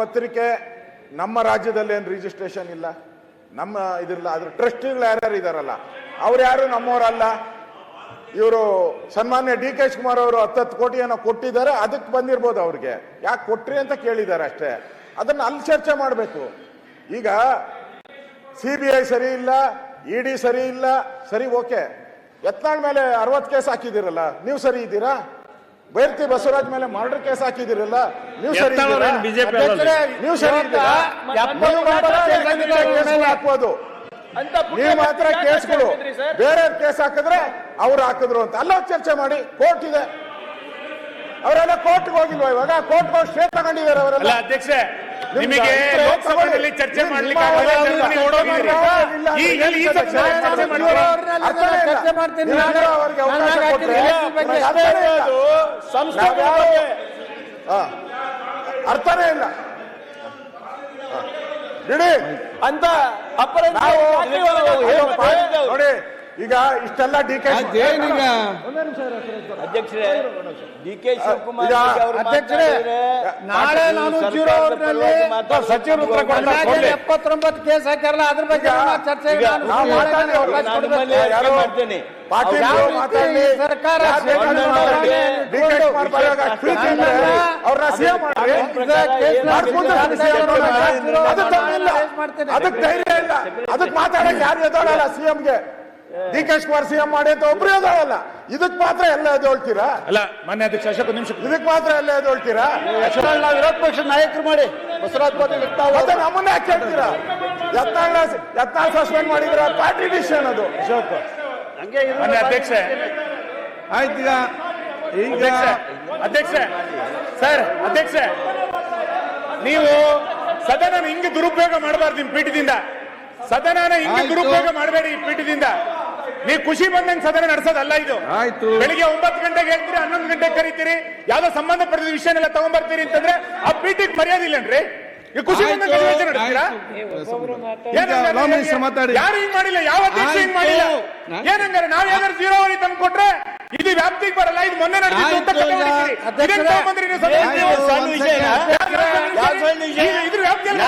ಪತ್ರಿಕೆ ನಮ್ಮ ರಾಜ್ಯದಲ್ಲಿ ಏನು ರಿಜಿಸ್ಟ್ರೇಷನ್ ಇಲ್ಲ, ನಮ್ಮ ಇದಿಲ್ಲ. ಅದ್ರ ಟ್ರಸ್ಟಿಗಳು ಯಾರ್ಯಾರು ಇದಾರಲ್ಲ ಅವ್ರು ಯಾರು ನಮ್ಮವರಲ್ಲ. ಇವರು ಸನ್ಮಾನ್ಯ ಡಿ ಕೆ ಶಿವಕುಮಾರ್ ಅವರು 10 ಕೋಟಿ ಏನೋ ಕೊಟ್ಟಿದ್ದಾರೆ, ಅದಕ್ಕೆ ಬಂದಿರ್ಬೋದು. ಅವ್ರಿಗೆ ಯಾಕೆ ಕೊಟ್ರಿ ಅಂತ ಕೇಳಿದ್ದಾರೆ ಅಷ್ಟೇ. ಅದನ್ನ ಅಲ್ಲಿ ಚರ್ಚೆ ಮಾಡಬೇಕು. ಈಗ CBI ಸರಿ ಇಲ್ಲ, ED ಸರಿ ಇಲ್ಲ, ಸರಿ ಓಕೆ. ಯತ್ನಾಳ್ ಮೇಲೆ 60 ಕೇಸ್ ಹಾಕಿದಿರಲ್ಲ, ನೀವು ಸರಿ ಇದ್ದೀರಾ? ಬೈರ್ತಿ ಬಸವರಾಜ್ ಮೇಲೆ ಮರ್ಡರ್ ಕೇಸ್ ಹಾಕಿದಿರಲ್ಲ, ನೀವು ಸರಿ ಇದ್ದೀರಾ? ನೀವು ಸರಿ ಇದ್ದೀರಾ? ಹಾಕ್ಬೋದು. ನೀವು ಮಾತ್ರ ಕೇಸ್ಗಳು ಬೇರೆ ಕೇಸ್ ಹಾಕಿದ್ರೆ ಅವ್ರು ಹಾಕಿದ್ರು ಅಂತ ಅಲ್ಲ ಚರ್ಚೆ ಮಾಡಿ. ಕೋರ್ಟ್ ಇದೆ, ಅವರೆಲ್ಲ ಕೋರ್ಟ್ಗೆ ಹೋಗಿಲ್ವಾ? ಇವಾಗ ಕೋರ್ಟ್ಗೆ ಹೋಗಿ ಸ್ಟೇ ತಗೊಂಡಿದ್ದಾರೆ ಅವರೆಲ್ಲ. ಅಧ್ಯಕ್ಷ, ನಿಮಗೆ ಲೋಕಸಭೆಯಲ್ಲಿ ಚರ್ಚೆ ಮಾಡ್ಲಿಕ್ಕೆ ಅರ್ಥನೇ ಇಲ್ಲ ಬಿಡಿ ಅಂತ ನೋಡಿ. ಈಗ ಇಷ್ಟೆಲ್ಲ ಡಿ ಕೆ ಅಧ್ಯಕ್ಷರೇ, ಡಿ ಕೆ ಶಿವಕುಮಾರ್ ಅಧ್ಯಕ್ಷರೇ, ನಾಳೆ ನಾನು ಸಚಿವರು 79 ಕೇಸ್ ಹಾಕ್ಯಾರಲ್ಲ, ಅದ್ರ ಬಗ್ಗೆ ಚರ್ಚೆ ಮಾಡ್ತೇನೆ. ಸರ್ಕಾರ ಅದಕ್ಕೆ ಧೈರ್ಯ ಇಲ್ಲ, ಅದಕ್ಕೆ ಮಾತಾಡಕ್ಕೆ ಯಾರು ಎದೋಳಲ್ಲ. CMಗೆ ಡಿ ಕೆ ಶಿವಕುಮಾರ್ CM ಮಾಡಿ ಅಂತ ಒಬ್ರು ಎದೋಳಲ್ಲ. ಇದಕ್ ಮಾತ್ರ ಎಲ್ಲ ಎದೋಳ್ತೀರಾ? ಅಲ್ಲ ಮಾನ್ಯ ಅಧ್ಯಕ್ಷ, ಅಶೋಕ್ ನಿಮಿಷ, ಇದಕ್ ಮಾತ್ರ ಎಲ್ಲ ಎದೋಳ್ತೀರಾ? ನಾವು ವಿರೋಧ ಪಕ್ಷ ನಾಯಕರು ಮಾಡಿ ಬಸವರಾಜ್ ಮತ್ತೆ ನಮ್ಮನ್ನ ಯಾಕೆ ಹೇಳ್ತೀರಾ? ಯತ್ನಾಳ್ ಸಸ್ಪೆಂಡ್ ಮಾಡಿದ್ರ ಪಾರ್ಟಿ ಡಿಸಿಷನ್ ಅದು. ಅಶೋಕ್ ಮಾನ್ಯ ಅಧ್ಯಕ್ಷ, ಆಯ್ತು. ಈಗ ಅಧ್ಯಕ್ಷ ಸರ್, ಅಧ್ಯಕ್ಷ ನೀವು ಸದನ ಹಿಂಗೆ ದುರುಪಯೋಗ ಮಾಡಬಾರ್ದು. ನಿಮ್ ಪೀಠದಿಂದ ಸದನನ ಹಿಂಗೆ ದುರುಪಯೋಗ ಮಾಡಬೇಡಿ. ಈ ಪೀಠದಿಂದ ನೀವು ಖುಷಿ ಬಂದಂಗೆ ಸದನ ನಡೆಸೋದಲ್ಲ ಇದು. ಆಯ್ತು. ಬೆಳಿಗ್ಗೆ 9 ಗಂಟೆಗೆ ಹೇಳ್ತೀರಿ, 11 ಗಂಟೆಗೆ ಕರೀತೀರಿ, ಯಾವ್ದೋ ಸಂಬಂಧಪಟ್ಟ ವಿಷಯನೆಲ್ಲ ತಗೊಂಡ್ಬರ್ತೀರಿ ಅಂತಂದ್ರೆ ಆ ಪೀಠಕ್ಕೆ ಮರ್ಯಾದಿಲ್ಲನ್ರಿ? ಈ ಖುಷಿ ಬಂದಂಗೆ ನಡೆಸ್ತೀರಾ? ಯಾರು ಹಿಂಗ್ ಮಾಡಿಲ್ಲ, ಯಾವ ಅಧ್ಯಕ್ಷ ಹಿಂಗ್ ಮಾಡಿಲ್ಲ. ಏನಂಗಾರೆ ನಾವ್ ಯಾವ್ದಾದ್ರು 0 ತಂದು ಕೊಟ್ರೆ ಇದು ವ್ಯಾಪ್ತಿಗೆ ಬರಲ್ಲ. ಇದು ಮೊನ್ನೆ ನಡೆದಿತ್ತು ಅಂತ ಇದ್ರ ವ್ಯಾಪ್ತಿಯಲ್ಲಿ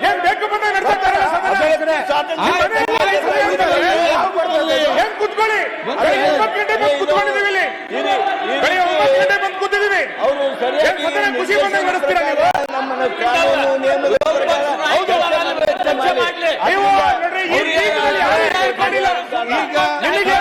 ಏನ್ ಬೇಕು ಬಂದಾಗ ನಡೆಸ್ತಾರಲ್ಲ ಏನ್ ಕುತ್ಕೊಳ್ಳಿ. 9 ಗಂಟೆ ಬಂದು ಕುತ್ಕೊಂಡಿದೀವಿ ಇಲ್ಲಿ, ಬೆಳಿಗ್ಗೆ 9 ಗಂಟೆ ಬಂದು ಕೂತಿದೀವಿ. ಖುಷಿ ಬಂದಾಗ ನಡೆಸ್ತೀರಾ ನೀವು? ನೀವು ನೋಡ್ರಿ, ಈ ಮಾಡಿಲ್ಲ. ನಿಮಗೆ